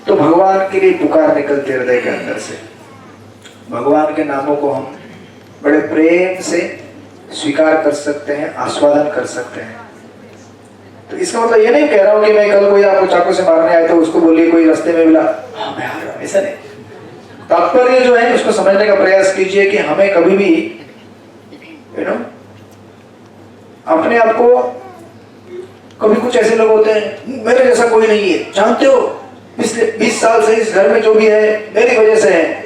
तो भगवान के लिए पुकार निकलते हृदय के अंदर से। भगवान के नामों को हम बड़े प्रेम से स्वीकार कर सकते हैं, आस्वादन कर सकते हैं। तो इसका मतलब ये नहीं कह रहा हूं कि मैं कल कोई आपको चाकू से मारने आया तो उसको बोलिए कोई रास्ते में मिला, हाँ मैं आ रहा हूं, ऐसा नहीं। तात्पर्य जो है उसको समझने का प्रयास कीजिए कि हमें कभी भी अपने आप को, कभी कुछ ऐसे लोग होते हैं मेरे जैसा कोई नहीं है, जानते हो पिछले 20 साल से इस घर में जो भी है मेरी वजह से है।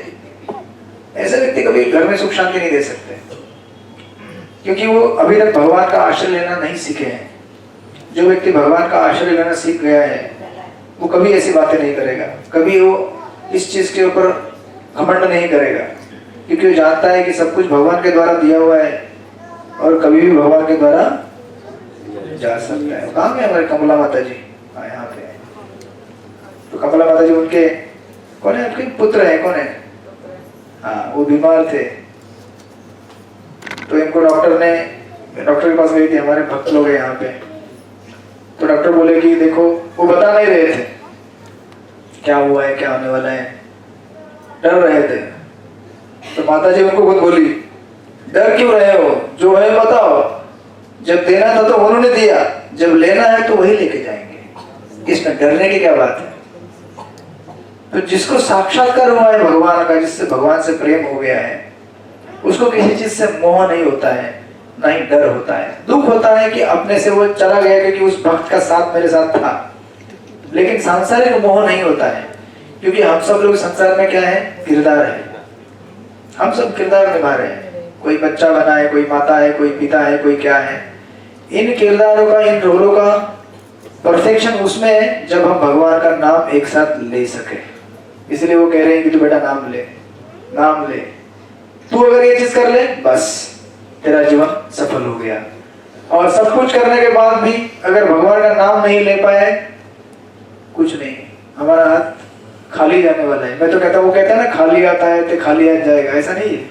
ऐसे व्यक्ति कभी घर में सुख शांति नहीं दे सकते, क्योंकि वो अभी तक भगवान का आश्रय लेना नहीं सीखे हैं। जो व्यक्ति भगवान का आश्रय लेना सीख गया है वो कभी ऐसी बातें नहीं करेगा, कभी वो इस चीज के ऊपर घमंड नहीं करेगा, क्योंकि वो जानता है कि सब कुछ भगवान के द्वारा दिया हुआ है और कभी भी भगवान के द्वारा जा सकता है। कहाँ गए हमारे कमला माता जी? हाँ यहाँ पे। तो कमला माता जी उनके कौन है? आपके पुत्र है, कौन है? हाँ, वो बीमार थे तो इनको डॉक्टर के पास गई थी, हमारे भक्त लोग हैं यहाँ पे। तो डॉक्टर बोले कि देखो, वो बता नहीं रहे थे क्या हुआ है, क्या होने वाला है, डर रहे थे। तो माता जी उनको खुद बोली, डर क्यों रहे हो, जो है बताओ, जब देना था तो उन्होंने दिया, जब लेना है तो वही लेके जाएंगे, इसमें डरने की क्या बात है। तो जिसको साक्षात्कार हुआ है भगवान का, जिससे भगवान से प्रेम हो गया है, उसको किसी चीज से मोह नहीं होता है, ना ही डर होता है। दुख होता है कि अपने से वो चला गया क्योंकि उस भक्त का साथ मेरे साथ था, लेकिन सांसारिक मोह नहीं होता है, क्योंकि हम सब लोग संसार में क्या है? किरदार है। हम सब किरदार निभा रहे हैं, कोई बच्चा बना है, कोई माता है, कोई पिता है, कोई क्या है। इन किरदारों का, इन रोलों का परफेक्शन उसमें है जब हम भगवान का नाम एक साथ ले सके। इसलिए वो कह रहे हैं कि तू बेटा नाम ले, नाम ले। तू अगर ये चीज कर ले, बस तेरा जीवन सफल हो गया। और सब कुछ करने के बाद भी अगर भगवान का नाम नहीं ले पाए, कुछ नहीं, हमारा हाथ खाली जाने वाला है। मैं तो कहता हूँ, वो कहता है ना, खाली हाथ आए थे खाली हाथ जाएगा, ऐसा नहीं है।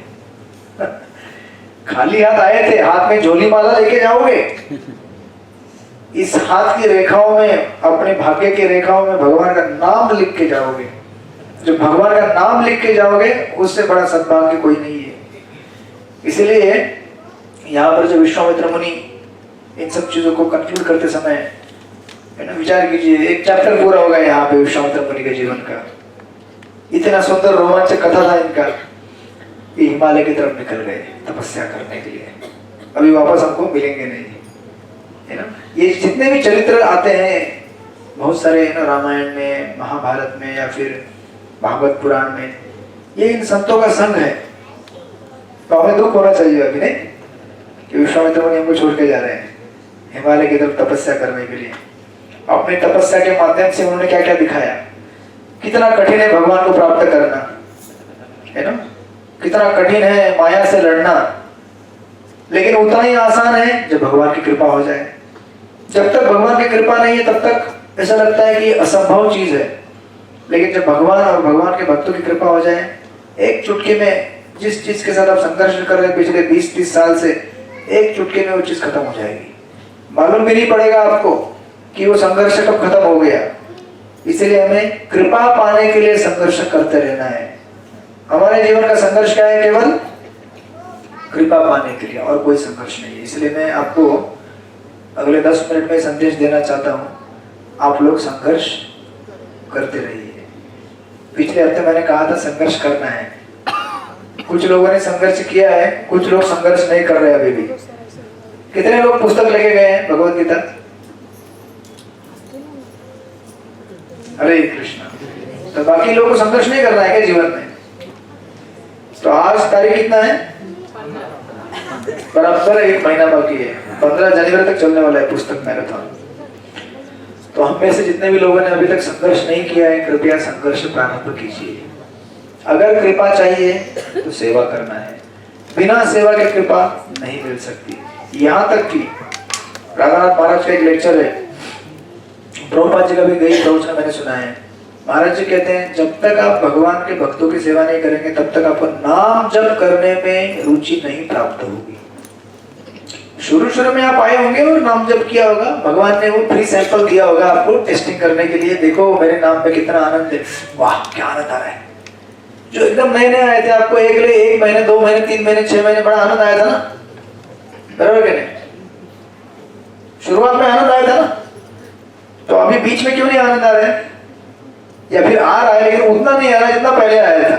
खाली हाथ आए थे, हाथ में झोली माला लेके जाओगे। इस हाथ की रेखाओं में, अपने भाग्य की रेखाओं में भगवान का नाम लिख के जाओगे। जब भगवान का नाम लिख के जाओगे, उससे बड़ा सद्भाग्य कोई नहीं है। इसीलिए यहाँ पर जो विश्वामित्र मुनि इन सब चीजों को कंक्लूड करते समय है ना, विचार कीजिए, एक चैप्टर पूरा हो गया यहाँ पे विश्वामित्र मुनि के जीवन का। इतना सुंदर रोमांचक कथा था इनका, ये हिमालय की तरफ निकल गए तपस्या करने के लिए। अभी वापस हमको मिलेंगे नहीं, है ना। ये जितने भी चरित्र आते हैं बहुत सारे, है ना, रामायण में, महाभारत में, या फिर भागवत पुराण में, ये इन संतों का संग है। तो हमें दुख होना चाहिए अभी नहीं कि विश्वामित्र मुनि हमको छोड़ के जा रहे हैं हिमालय की तरफ तपस्या करने के लिए। अपनी तपस्या के माध्यम से उन्होंने क्या क्या दिखाया, कितना कठिन है भगवान को प्राप्त करना, है ना, कितना कठिन है माया से लड़ना, लेकिन उतना ही आसान है जब भगवान की कृपा हो जाए। जब तक भगवान की कृपा नहीं है तब तक ऐसा लगता है कि असंभव चीज है, लेकिन जब भगवान और भगवान के भक्तों की कृपा हो जाए, एक चुटकी में जिस चीज के साथ आप संघर्ष कर रहे हैं पिछले 20-30 साल से, एक चुटकी में वो चीज खत्म हो जाएगी। मालूम भी नहीं पड़ेगा आपको कि वो संघर्ष कब खत्म हो गया। इसलिए हमें कृपा पाने के लिए संघर्ष करते रहना है। हमारे जीवन का संघर्ष क्या है? केवल कृपा पाने के लिए, और कोई संघर्ष नहीं है। इसलिए मैं आपको अगले 10 मिनट में संदेश देना चाहता हूँ, आप लोग संघर्ष करते रहिए। पिछले हफ्ते मैंने कहा था संघर्ष करना है। कुछ लोगों ने संघर्ष किया है, कुछ लोग संघर्ष नहीं कर रहे अभी भी। कितने लोग पुस्तक लेके गए हैं भगवत गीता? हरे कृष्णा। तो बाकी लोगों को संघर्ष नहीं करना है क्या जीवन में? तो आज तारीख कितना है? बराबर 1 महीना बाकी है। 15 जनवरी तक चलने वाला है पुस्तक मैराथन। तो हम में से जितने भी लोगों ने अभी तक संघर्ष नहीं किया है, कृपया संघर्ष प्रारंभ कीजिए। अगर कृपा चाहिए तो सेवा करना है, बिना सेवा के कृपा नहीं मिल सकती। यहाँ तक कि राधानाथ महाराज का एक लेक्चर है, प्रभुपाद जी का भी गई प्रवचन मैंने सुना है। महाराज जी कहते हैं, जब तक आप भगवान के भक्तों की सेवा नहीं करेंगे तब तक आपको नाम जप करने में रुचि नहीं प्राप्त होगी। शुरू शुरू में आप आए होंगे और नाम जप किया होगा, भगवान ने वो फ्री सैंपल दिया होगा आपको टेस्टिंग करने के लिए, देखो मेरे नाम पे कितना आनंद है, वाह क्या आनंद आ रहा है। जो एकदम नए नए आए थे आपको एक महीने 2 महीने 3 महीने 6 महीने बड़ा आनंद आया था ना, बराबर क्या नहीं? शुरुआत में आनंद आया था ना, तो अभी बीच में क्यों नहीं आनंद आ रहा है? या फिर आ रहा है लेकिन उतना नहीं आ रहा जितना पहले आया था।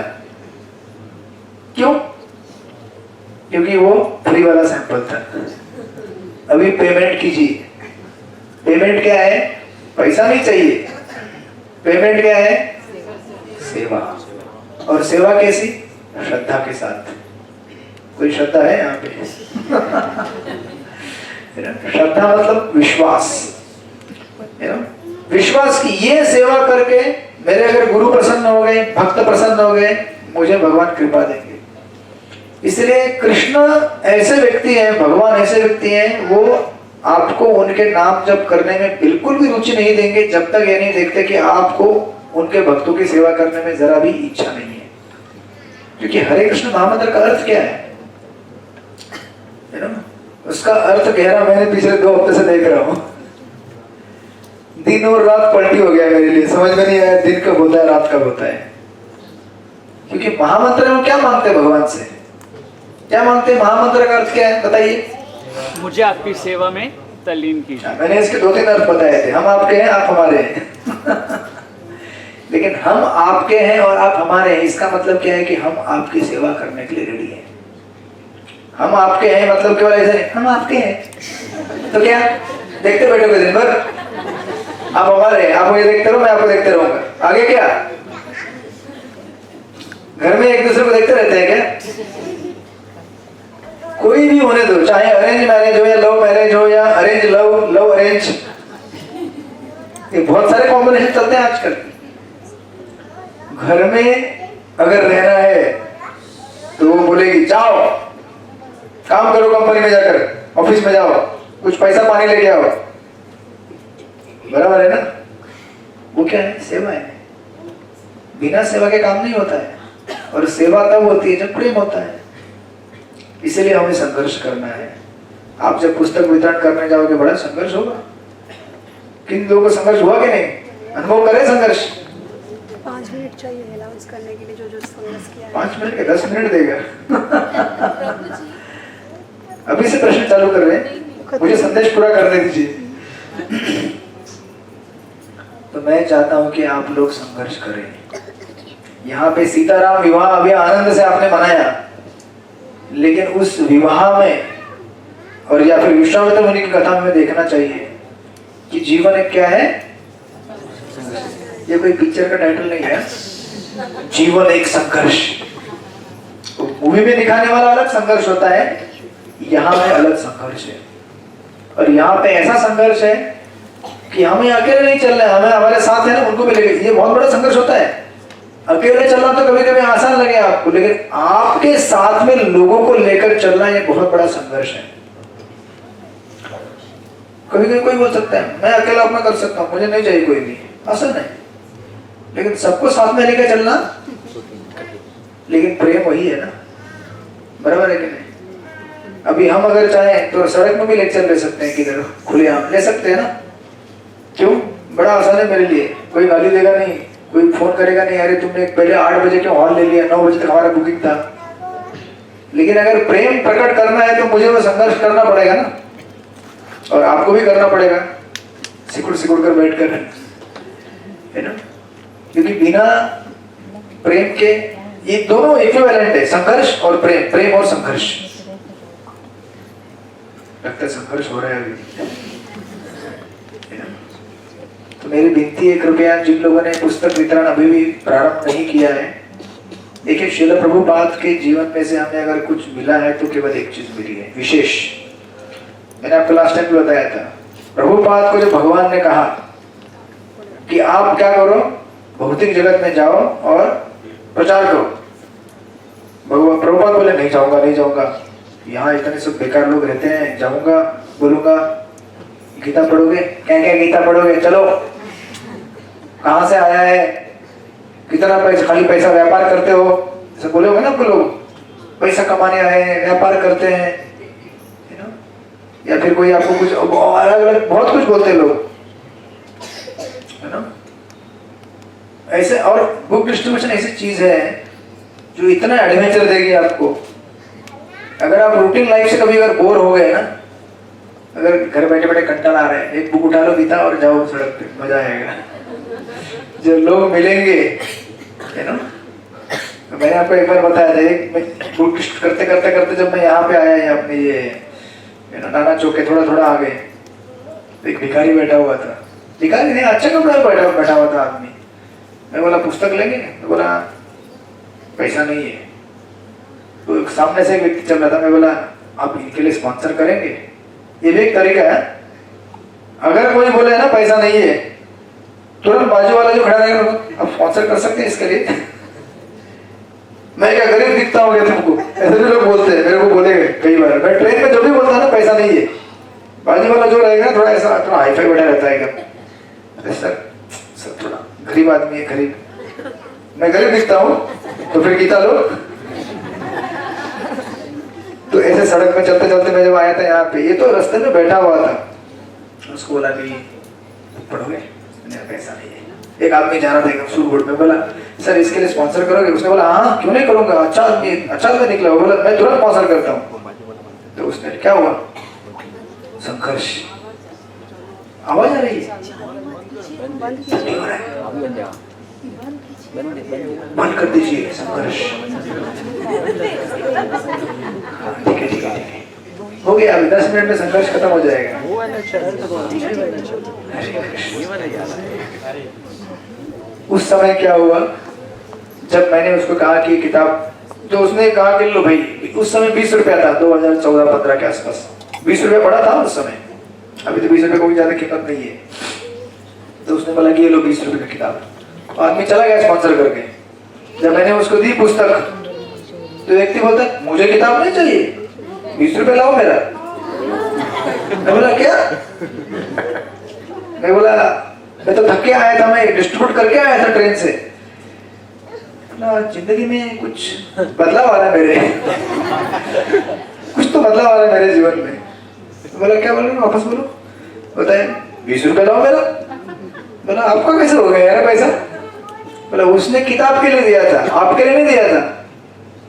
क्यों? क्योंकि वो फ्री वाला सैंपल था। अभी पेमेंट कीजिए। पेमेंट क्या है? पैसा नहीं चाहिए। पेमेंट क्या है? सेवा। और सेवा कैसी? श्रद्धा के साथ। कोई श्रद्धा है यहाँ पे? श्रद्धा मतलब विश्वास, विश्वास की ये सेवा करके मेरे अगर गुरु प्रसन्न हो गए, भक्त प्रसन्न हो गए, मुझे भगवान कृपा देंगे। इसलिए कृष्ण ऐसे व्यक्ति हैं, भगवान ऐसे व्यक्ति हैं, वो आपको उनके नाम जप करने में बिल्कुल भी रुचि नहीं देंगे जब तक ये नहीं देखते कि आपको उनके भक्तों की सेवा करने में जरा भी इच्छा नहीं है। क्योंकि हरे कृष्ण महामंत्र का अर्थ क्या है ना? उसका अर्थ गहरा मैंने पिछले 2 हफ्ते से देख रहा हूं, दिन और रात पलटी हो गया मेरे लिए, समझ में नहीं आया दिन कब होता है रात कब होता है। क्योंकि महामंत्र में क्या मांगते हैं भगवान से? क्या मांगते हैं? महामंत्र का अर्थ क्या है बताइए? मुझे आपकी सेवा में तल्लीन कीजिए। मैंने इसके 2-3 अर्थ बताए थे। हम आपके हैं, आप हमारे हैं। लेकिन हम आपके हैं और आप हमारे हैं, इसका मतलब क्या है कि हम आपकी सेवा करने के लिए रेडी हैं। हम आपके हैं मतलब केवल ऐसा नहीं, हम आपके हैं तो क्या देखते बैठोगे दिन भर? आप हमारे हैं, आप मुझे देखते रहो, मैं आपको देखते रहूंगा। आगे क्या घर में एक दूसरे को देखते रहते हैं क्या? कोई भी होने दो, चाहे अरेंज मैरिज हो या लव मैरिज हो या अरेंज लव, लव अरेंज, ये बहुत सारे कॉम्बिनेशन चलते हैं आजकल। घर में अगर रहना है तो वो बोलेगी जाओ काम करो, कंपनी में जाकर ऑफिस में जाओ, कुछ पैसा पानी लेके आओ, बराबर है ना? वो क्या है? सेवा है। बिना सेवा के काम नहीं होता है, और सेवा तब होती है जब प्रेम होता है। इसीलिए हमें संघर्ष करना है। आप जब पुस्तक वितरण करने जाओगे बड़ा संघर्ष होगा। किन लोगों को संघर्ष हुआ कि नहीं? अनुभव करे संघर्ष। 5 मिनट चाहिए अनाउंस करने के लिए जो संघर्ष किया है। 5 मिनट के 10 मिनट देगा। अभी से प्रश्न चालू कर रहे हैं, मुझे संदेश पूरा करने दीजिए। तो मैं चाहता हूं कि आप लोग संघर्ष करें। यहाँ पे सीताराम विवाह अभी आनंद से आपने मनाया, लेकिन उस विवाह में और या फिर विश्वामित्र मुनि की कथा में देखना चाहिए कि जीवन एक क्या है? ये कोई पिक्चर का टाइटल नहीं है, जीवन एक संघर्ष। मूवी में दिखाने वाला अलग संघर्ष होता है, यहाँ में अलग संघर्ष है। और यहाँ पे ऐसा संघर्ष है कि हमें अकेले नहीं चलना है, हमें हमारे साथ है ना उनको भी लेके। ये बहुत बड़ा संघर्ष होता है। अकेले चलना तो कभी कभी आसान लगे आपको, लेकिन आपके साथ में लोगों को लेकर चलना ये बहुत बड़ा संघर्ष है। कभी कभी कोई बोल सकता है मैं अकेला अपना कर सकता हूँ, मुझे नहीं चाहिए कोई भी, आसान है। लेकिन सबको साथ में लेकर चलना, लेकिन प्रेम वही है ना, बराबर है कि नहीं? अभी हम अगर चाहें तो सड़क में भी लेक्चर ले सकते हैं, किधर खुलेआम ले सकते हैं ना। क्यों? बड़ा आसान है मेरे लिए, कोई गाली देगा नहीं, कोई फोन करेगा नहीं, अरे तुमने पहले 8 बजे क्यों हॉल ले लिया, 9 बजे तक हमारा बुकिंग था। लेकिन अगर प्रेम प्रकट करना है तो मुझे वो संघर्ष करना पड़ेगा ना, और आपको भी करना पड़ेगा, सिकुड़ सिकुड़ कर बैठ कर, है ना? क्योंकि बिना प्रेम के ये दोनों इक्विवेलेंट है, संघर्ष और प्रेम, प्रेम और संघर्ष। लगता है संघर्ष हो रहा है अभी। तो मेरी विनती है, कृपया जिन लोगों ने पुस्तक वितरण अभी भी प्रारंभ नहीं किया है, देखिए श्रील प्रभुपाद के जीवन में से हमें अगर कुछ मिला है तो केवल एक चीज मिली है विशेष। मैंने आपको लास्ट टाइम भी बताया था, प्रभुपाद को जब भगवान ने कहा कि आप क्या करो, भौतिक जगत में जाओ और प्रचार करो, भगवान प्रभुपाद बोले नहीं जाऊंगा, नहीं जाऊंगा, यहाँ इतने सब बेकार लोग रहते हैं, जाऊंगा बोलूंगा। गीता पढ़ोगे? क्या क्या गीता पढ़ोगे? चलो कहाँ से आया है, कितना पैसा, खाली पैसा व्यापार करते हो, ऐसे बोलोगे ना आपको लोग, पैसा कमाने आए हैं, व्यापार करते हैं, या फिर कोई आपको कुछ अलग अलग बहुत कुछ बोलते हैं लोग, है ना। ऐसे और बुक डिस्ट्रीब्यूशन ऐसी चीज है जो इतना एडवेंचर देगी आपको। अगर आप रूटीन लाइफ से कभी अगर बोर हो गए ना, अगर घर बैठे बैठे कंटाला आ रहा है, एक बुक उठा लो गीता और जाओ सड़क पे, मजा आएगा। जो लोग मिलेंगे, है ना। तो मैंने आपको एक बार बताया था, एक बुक करते करते करते जब मैं यहाँ पे आया है अपने ये नाना चौक के थोड़ा थोड़ा आगे, एक भिखारी बैठा हुआ था। भिखारी नहीं, अच्छा कपड़ा बैठा हुआ था आदमी। मैं बोला पुस्तक लेंगे? मैं बोला पैसा नहीं है। तो सामने से एक व्यक्ति चल रहा था, मैं बोला आप इनके लिए स्पॉन्सर करेंगे? ये भी एक तरीका है। अगर कोई बोले ना पैसा नहीं है, तुरंत बाजू वाला जो खड़ा रहेगा आप स्पॉन्सर कर सकते हैं इसके लिए। मैं क्या गरीब दिखता हूँ क्या तुमको? ऐसे भी लोग बोलते हैं, मेरे को बोलेंगे कई बार। मैं ट्रेन में जब भी बोलता है ना पैसा नहीं है, बाजू वाला जो रहेगा थोड़ा ऐसा थोड़ा हाईफाई बैठा रहता है क्या, अरे सर थोड़ा गरीब आदमी है, गरीब। मैं गरीब दिखता हूँ तो फिर गीता लो। तो ऐसे सड़क में चलते चलते मैं जब आया था यहाँ पे, ये तो रास्ते में बैठा हुआ था, उसको बोला कि पढ़ोगे? पैसा नहीं है। एक आदमी जा रहा था एकदम सूरगुड़ में, बोला सर इसके लिए स्पॉन्सर करोगे? उसने बोला हाँ क्यों नहीं करूंगा, अच्छा आदमी निकला। बोला मैं तुरंत स्पॉन्सर करता हूँ। तो उसने क्या हुआ, संघर्ष। आवाज आ रही है, नहीं हो रहा है, बंद कर दीजिए संघर्ष। ठीक है ठीक है, हो गया। अभी 10 मिनट में संघर्ष खत्म हो जाएगा। उस समय क्या हुआ, जब मैंने उसको कहा कि किताब, तो उसने कहा कि लो भाई, उस समय 20 रुपया था, 2014-15 के आसपास 20 रुपया पड़ा था उस समय। अभी तो 20 रुपये को भी ज्यादा कीमत नहीं है। तो उसने बोला कि ये लो 20 रुपये की किताब। आदमी चला गया स्पॉन्सर करके। जब मैंने उसको दी पुस्तक, तो व्यक्ति बोलता मुझे किताब नहीं चाहिए, 20 रुपये लाओ मेरा। मैं बोला क्या? मैं बोला मैं तो थक के आया था, मैं डिस्ट्रीब्यूट करके आया था ट्रेन से ना। जिंदगी में कुछ बदलाव आ रहा है मेरे, कुछ तो बदलाव आ रहा है मेरे जीवन में। तो बोला क्या बोल रहे, वापस बोलो। बताए 20 रुपये लाओ मेरा। बोला आपका कैसे हो गया यार पैसा? बोला उसने किताब के लिए दिया था, आपके लिए नहीं दिया था।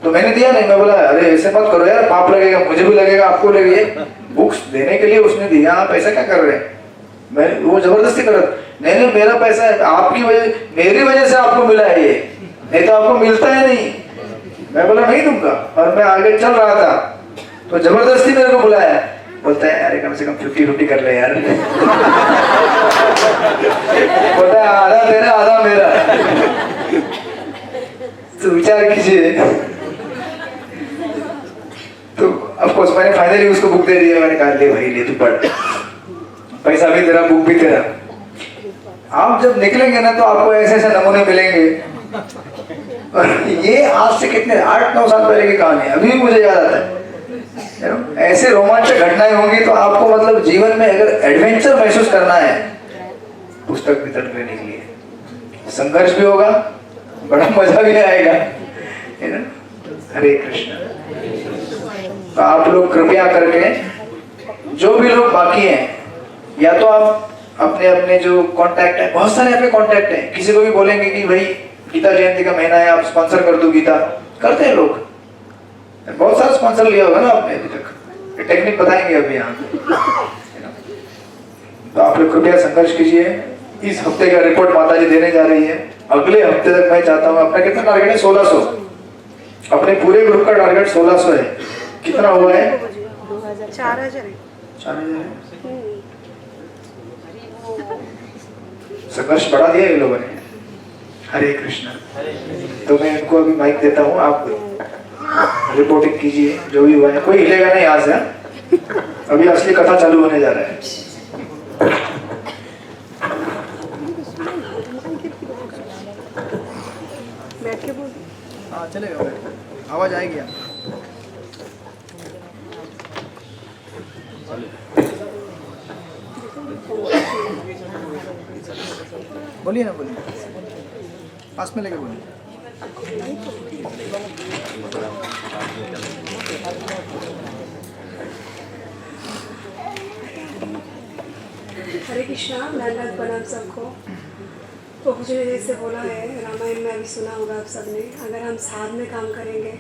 तो मैंने दिया नहीं। मैं बोला अरे ऐसे मत करो यार, पाप लगेगा, मुझे भी लगेगा, आपको लगेगा। बुक्स देने के लिए उसने दिया, आप ऐसा क्या कर रहे हैं? मैं वो जबरदस्ती कर रहा, नहीं मेरा पैसा है, आपकी वजह, मेरी वजह से आपको मिला है ये, नहीं तो आपको मिलता है नहीं। मैं बोला नहीं दूंगा, और मैं आगे चल रहा था तो जबरदस्ती मेरे को बुलाया। बोलता है अरे कम से कम 50-50 कर ले यार। बोलता है आधा तेरा आधा मेरा। तो विचार कीजिए। तो ऑफ कोर्स मैंने फाइनली उसको बुक दे दिया। मैंने कहा ले भाई ले तू पढ़, पैसा भी तेरा, बुक भी तेरा। आप जब निकलेंगे ना तो आपको ऐसे ऐसे नमूने मिलेंगे। और ये आज से कितने 8-9 साल पहले की कहानी है, अभी भी मुझे याद आता है। ऐसे रोमांचक घटनाएं होंगी तो आपको मतलब जीवन में अगर एडवेंचर महसूस करना है, पुस्तक वितरण लेने के लिए संघर्ष भी होगा, बड़ा मजा भी आएगा, है ना। हरे कृष्ण। तो आप लोग कृपया करके, जो भी लोग बाकी हैं, या तो आप अपने अपने जो कांटेक्ट है, बहुत सारे आपके कांटेक्ट हैं, किसी को भी बोलेंगे कि भाई गीता जयंती का महीना है, आप स्पॉन्सर कर दो गीता, करते हैं लोग। बहुत सारा स्पॉन्सर लिया होगा ना आपने अभी तक, टेक्निक बताएंगे अभी यहाँ पे। तो आप लोग कृपया संघर्ष कीजिए। इस हफ्ते का रिपोर्ट माताजी देने जा रही है। अगले हफ्ते तक मैं चाहता हूँ, अपना कितना टारगेट है? 1600। अपने पूरे ग्रुप का टारगेट 1600 है। कितना हुआ है? 4000। संघर्ष बढ़ा दिया ये लोगों ने। हरे कृष्ण। तो मैं इनको अभी माइक देता हूँ, आप रिपोर्टिंग कीजिए जो भी हुआ है। कोई हिलेगा नहीं यहाँ से, अभी असली कथा चालू होने जा रहा है। बैठ के बोल। हाँ चलेगा, आवाज आएगी। बोलिए ना, बोलिए, पास में लेके बोलिए। हरे कृष्णा, धन्यवाद प्रणाम सबको। प्रभु जी ने जैसे बोला है, रामायण में अभी सुना होगा आप सबने, अगर हम साथ में काम करेंगे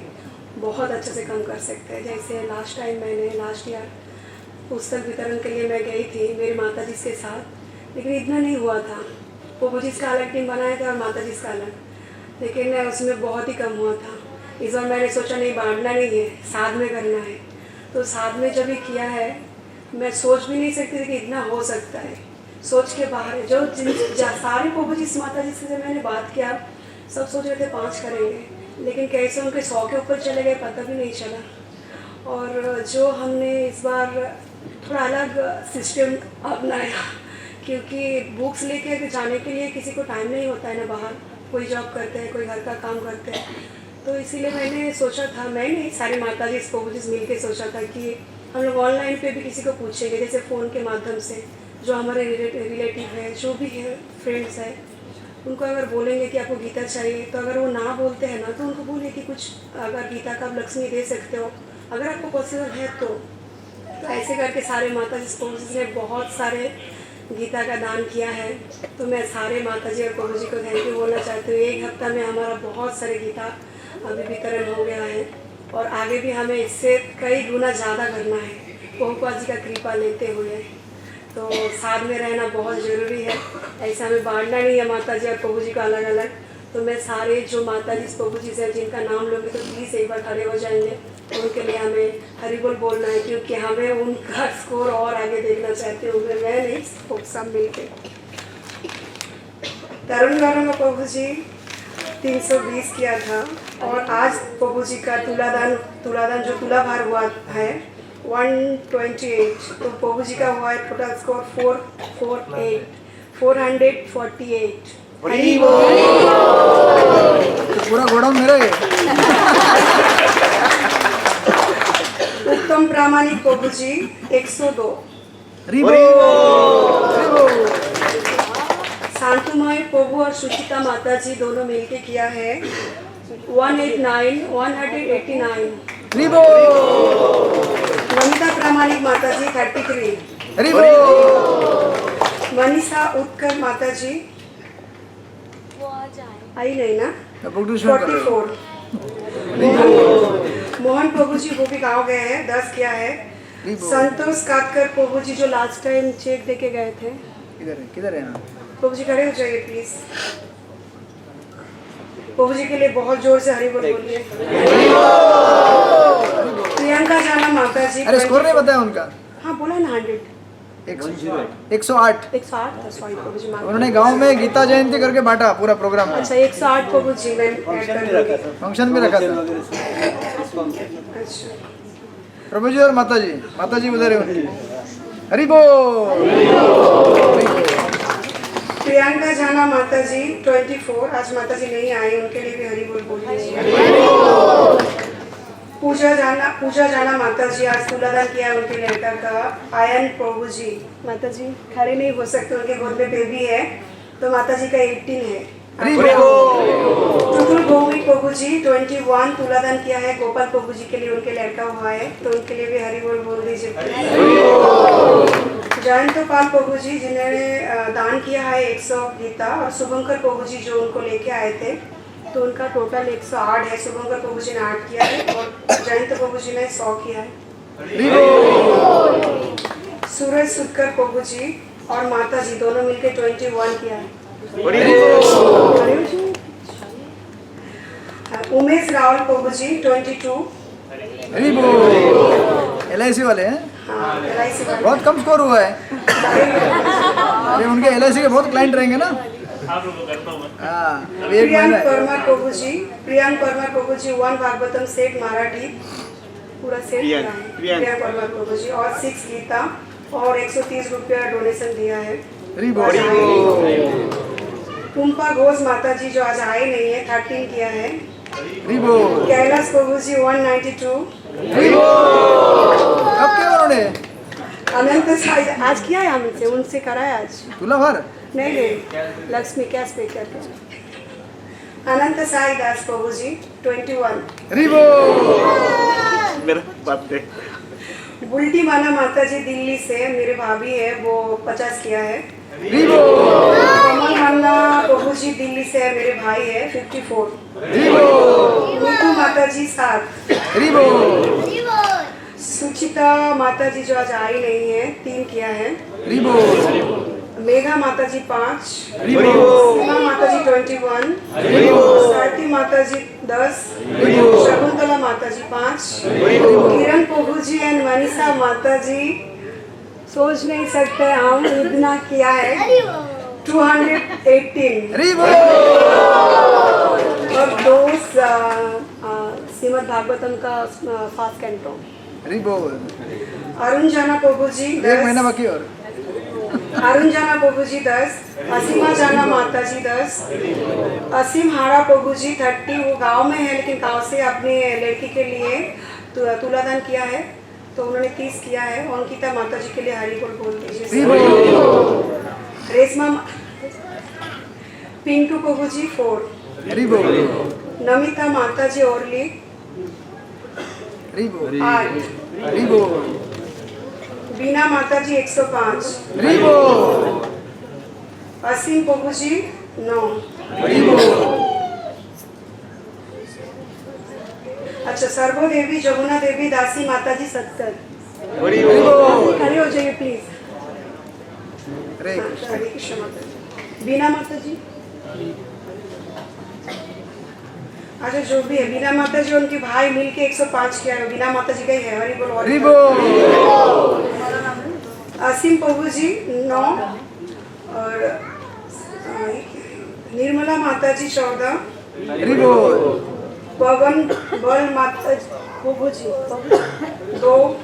बहुत अच्छे से काम कर सकते हैं। जैसे लास्ट टाइम मैंने लास्ट ईयर पुस्तक वितरण के लिए मैं गई थी मेरी माता जी के साथ, लेकिन इतना नहीं हुआ था। प्रभु जी का अलग टीम बनाए थे और माता जी का अलग, लेकिन उसमें बहुत ही कम हुआ था। इस बार मैंने सोचा नहीं, बांटना नहीं है, साथ में करना है। तो साथ में जब भी किया है, मैं सोच भी नहीं सकती थी कि इतना हो सकता है, सोच के बाहर है। जो सारे प्रभु जी माता जी से मैंने बात किया, सब सोच रहे थे 5 करेंगे, लेकिन कैसे उनके 100 के ऊपर चले गए पता भी नहीं चला। और जो हमने इस बार थोड़ा अलग सिस्टम अपनाया, क्योंकि बुक्स लेके जाने के लिए किसी को टाइम नहीं होता है ना, बाहर कोई जॉब करते हैं, कोई घर का काम करते हैं। तो इसीलिए मैंने सोचा था, मैंने सारी माता जी प्रभु जी मिल के सोचा था कि हम लोग ऑनलाइन पे भी किसी को पूछेंगे, जैसे फ़ोन के माध्यम से जो हमारे रिलेटिव है, जो भी है, फ्रेंड्स है, उनको अगर बोलेंगे कि आपको गीता चाहिए, तो अगर वो ना बोलते हैं ना, तो उनको बोलिए कि कुछ अगर गीता का आप लक्ष्मी दे सकते हो, अगर आपको पॉसिबल है तो ऐसे करके सारे माता जी स्पोर्ट्स ने बहुत सारे गीता का दान किया है। तो मैं सारे माता जी और प्रभु जी को थैंक यू बोलना चाहती हूँ। 1 हफ्ता में हमारा बहुत सारे गीता अभी वितरण हो गया है और आगे भी हमें इससे कई गुना ज़्यादा करना है, प्रभुपाद जी का कृपा लेते हुए। तो साथ में रहना बहुत ज़रूरी है, ऐसा हमें बांटना नहीं है माता जी और प्रभु जी का अलग अलग। तो मैं सारे जो माता जी प्रभु जी से जिनका नाम लोगे तो प्लीज़ एक बार खड़े हो जाएंगे, उनके लिए हमें हरि बोल बोलना है, क्योंकि हमें उनका स्कोर और आगे देखना चाहती हूँ। मैं नहीं, सब मिल के तरुण गौरव प्रभु जी 320 किया था, और आज प्रभु जी का तुलादान जो तुला भार हुआ है 128, तो प्रभु जी का हुआ है टोटल स्कोर 448। हरि बोल। तो पूरा गोडाउन मेरा है। उत्तम प्रामाणिक प्रभु जी 102। हरि बोल। शांतुमय प्रभु और सुचिता माता जी दोनों मिलके किया है 189। हरि बोल। वनिता प्रामाणिक माता जी 33। हरि बोल। मनीषा उत्कर माता जी आई नहीं ना, 44। मोहन प्रभु जी वो भी गाँव गए हैं, 10 किया है। संतोष काटकर प्रभु जी जो लास्ट टाइम चेक देके गए थे, किधर है ना? प्रभु जी खड़े हो जाइए प्लीज। प्रभु जी के लिए बहुत जोर से हरि बोल बोलिए। प्रियंका जाना माता जी। अरे स्कोर नहीं बताया उनका? हाँ बोला ना 100। 108। 108 था, सॉरी प्रभु जी। उन्होंने गांव में गीता जयंती करके बांटा पूरा प्रोग्राम। अच्छा 108 प्रभु जी मैं ऐड कर दूंगी। फंक्शन में रखा था। अच्छा प्रभु जी और माता जी उधर है। हरि बोल। प्रियंका जाना माता जी 24, आज माता जी नहीं आई, उनके लिए भी हरि बोल बोलिए। पूजा जाना माता जी आज तुलादान किया उनके लड़का का। आयन प्रभु जी माता जी खड़े नहीं हो सकते, उनके गोद में बेबी है, तो माता जी का 18 है। टुटुल भौमिक प्रभु जी 21 तुलादान किया है गोपाल प्रभु जी के लिए, उनके लड़का हुआ है, तो उनके लिए भी हरि बोल बोल दीजिए। जयंत पाल प्रभु जी जिन्होंने दान किया है 100 गीता, और शुभंकर प्रभु जी जो उनको लेके आए थे, तो उनका टोटल 108 है। शुभंकर प्रभु जी ने 8 किया है और जयंत प्रभु जी ने 100 किया है। सूरज सुतकर प्रभु जी और माता जी दोनों मिलकर 21 किया है। उमेश रावल प्रभु जी 22। LIC वाले हैं? हाँ LIC वाले। बहुत कम स्कोर हुआ है। अरे उनके LIC के बहुत क्लाइंट रहेंगे ना। प्रियांक परमार प्रभु जी 1 भागवतम सेट मराठी पूरा सेट प्रियांक परमार प्रभु जी, और 6 गीता और 130 रुपया डोनेशन दिया है। कुंपा घोष माता जी जो आज आए नहीं है 13 किया है। कैलाश प्रभु जी 192। कब किया उन्होंने? अनंत साई आज किया है हमसे, उनसे कराया आज। तुला भर? नहीं लक्ष्मी कैश पे करके। अनंत साई दास प्रभु जी 21। मेरा बात बुल्टी माना माता जी दिल्ली से मेरे भाभी है, वो 50 किया है। कमल माना प्रभु जी दिल्ली से है, मेरे भाई है, 54। नीतू माता जी 7। सुचिता माता जी जो आज आई नहीं है, 3 किया है। मेघा माता जी 5। सीमा माता जी 21। सारथी माता जी 10। शकुंतला माता जी 5। किरण प्रभु जी एंड मनीषा माता जी, सोच नहीं सकते हम इतना किया है, 218। और 2 श्रीमद् भागवतम का फास्ट कैंटो। अरुण जाना प्रभु जी 10। 1 महीना बाकी और अरुण जाना प्रभु जी 10। असीमा जाना माता जी 10। असीम हाड़ा प्रभु जी 30। वो गांव में है लेकिन गांव से अपने लड़की के लिए तुलादान किया है, तो उन्होंने 30 किया है। अंकिता माता जी के लिए हरि बोल दीजिए। रेशमा पिंटू प्रभु जी 4। नमिता माता जी ओरली 8। बीना माता जी 105। असीम प्रभु जी 9। अच्छा, सर्वो देवी जमुना देवी दासी माता जी 70। खड़े हो जाइए प्लीज। हरे कृष्ण माता जी। बीना माता जी, अच्छा जो भी है, बीना माता जी उनके भाई मिलके 105 किया है। बीना माता जी का ही है, हरि बोल। असीम प्रभु जी 9। और निर्मला माता जी 14। पवन बल माता प्रभु जी 2।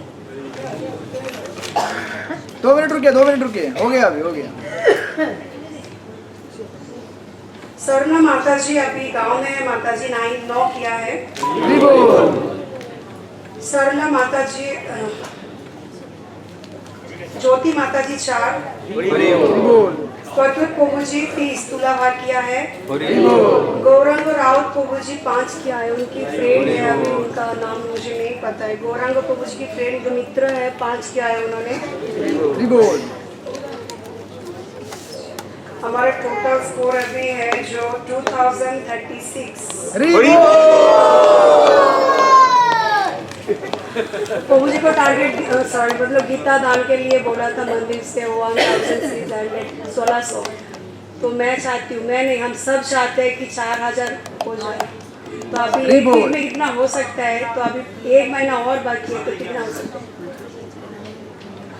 2 मिनट रुकिए, 2 मिनट रुकिए, हो गया अभी, हो गया। सरना माता जी अभी गांव में है, माता जी 9 किया है। सरला माता जी, ज्योति माता जी 4। पतुर प्रभु जी 30 तुलाभार किया है। गौरंग राउत प्रभु जी 5 किया है। उनकी फ्रेंड है, अभी उनका नाम मुझे नहीं पता है। गौरंग प्रभु जी की फ्रेंड जो मित्र है 5 किया है उन्होंने। हमारा टोटल स्कोर अभी है जो 2036। प्रभु जी को टारगेट मतलब गीता दान के लिए बोला था मंदिर से 1600। तो मैं चाहती हूँ, मैं नहीं, हम सब चाहते हैं कि 4000 हो जाए। तो अभी एक वीक में कितना हो सकता है, तो अभी 1 महीना और बाकी है, तो कितना हो सकता है।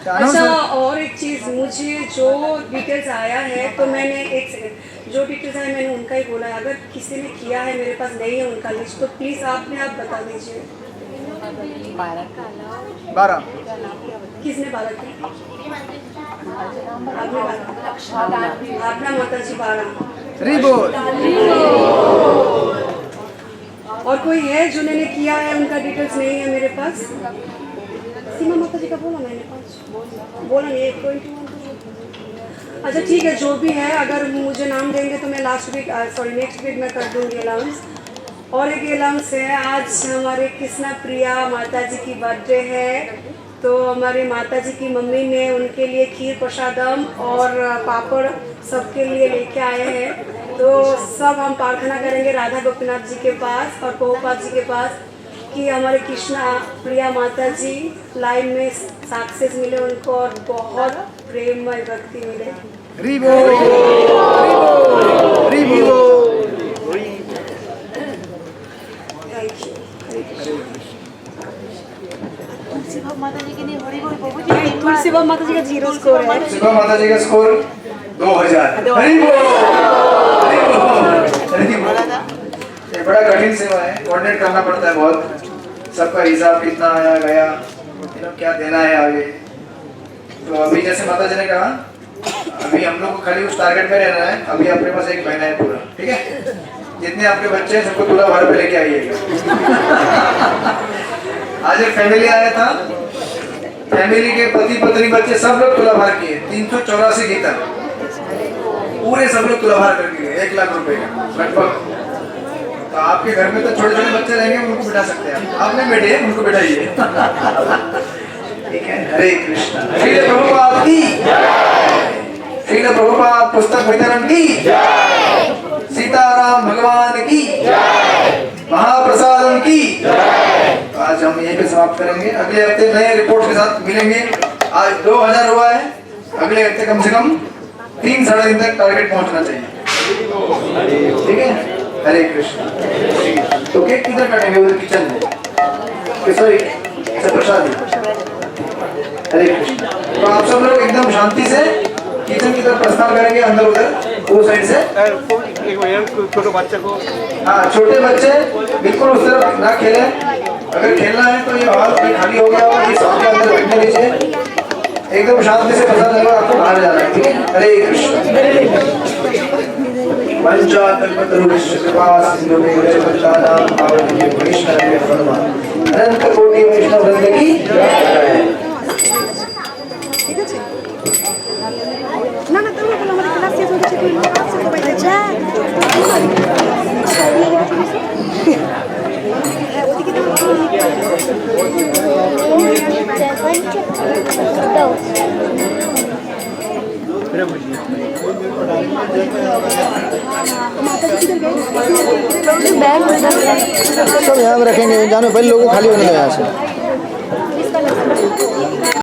अच्छा, और एक चीज़, मुझे जो डिटेल्स आया है, तो मैंने एक सेकंड, जो डिटेल्स आया मैंने उनका ही बोला है। अगर किसी ने किया है, मेरे पास नहीं है उनका लिस्ट, तो प्लीज़ आप बता दीजिए। 12 किसने 12 की? आपने माता जी 12। और कोई है जिन्होंने किया है, उनका डिटेल्स नहीं है मेरे पास। सीमा माता जी का बोला मैंने 5 बोला नहीं, 21। अच्छा ठीक है, जो भी है, अगर मुझे नाम देंगे तो मैं नेक्स्ट वीक में कर दूंगी अलाउंस। और एक अलाउंस है, आज हमारे कृष्णा प्रिया माता जी की बर्थडे है, तो हमारे माता जी की मम्मी ने उनके लिए खीर प्रसादम और पापड़ सबके लिए लेके आए हैं। तो सब हम प्रार्थना करेंगे राधा गोपीनाथ जी के पास और प्रभुपाद जी के पास कि हमारे कृष्णा प्रिया माता जी लाइफ में सक्सेस मिले उनको, और बहुत प्रेममय भक्ति मिले। तुलसी बाबा माता जी का 0 स्कोर है। शिवा माता जी का स्कोर 2000। ये बड़ा कठिन सेवा है, कोऑर्डिनेट करना पड़ता है बहुत, सबका हिसाब कितना आया गया, क्या देना है आगे। तो अभी जैसे माता जी ने कहा, अभी हम लोग को खाली उस टारगेट में रहना है। अभी अपने पास 1 महीना है पूरा, ठीक है। जितने आपके बच्चे हैं सबको तुला भार पे लेके आइएगा। आज एक फैमिली आया था, फैमिली के पति पत्नी बच्चे सब लोग तुला भार किए। 384 गीता पूरे सब लोग तुला भार करके गए, 1 लाख रुपए का लगभग। तो आपके घर में तो छोटे छोटे बच्चे रहेंगे, उनको बिठा सकते हैं आप। आपने बैठे उनको बिठाइए। ठीक है, हरे कृष्ण। श्रील प्रभुपाद की, श्रील प्रभुपाद पुस्तक वितरण की, सीताराम भगवान की, महाप्रसादम की। आज हम यहीं पे समाप्त करेंगे। अगले हफ्ते नए रिपोर्ट के साथ मिलेंगे। आज 2000 हुआ है, अगले हफ्ते कम से कम 3 साढ़े 3 तक टारगेट पहुंचना चाहिए। ठीक है, हरे कृष्ण। तो केक किधर काटेंगे? उधर किचन में, सॉरी प्रसाद। हरे कृष्ण। तो आप सब लोग एकदम शांति से किचन की तरफ प्रस्थान करेंगे, अंदर उधर वो साइड से। छोटे बच्चे को, हाँ, छोटे बच्चे बिल्कुल उस तरफ ना खेलें। अगर खेलना है तो ये हॉल खाली हो गया और ये शॉप के अंदर बैठने दीजिए। एकदम शांति से पता चलेगा आपको बाहर जाना है। ठीक है, हरे कृष्ण। पंचाकल्पतरुश्च कृपा सिंधुमेव जगत्तानां पावनेभ्यो वैष्णवेभ्यो नमः। अनंत कोटि वैष्णव वृंद की जय। ঠিক আছে না না তুমি বলো আমার ক্লাস শেষ হচ্ছে তুই ক্লাস শেষ হবে যা হ্যাঁ ওদিকে দাও सब यहाँ पे रखेंगे, जानो पहले लोगों को खाली होने दो यहाँ से।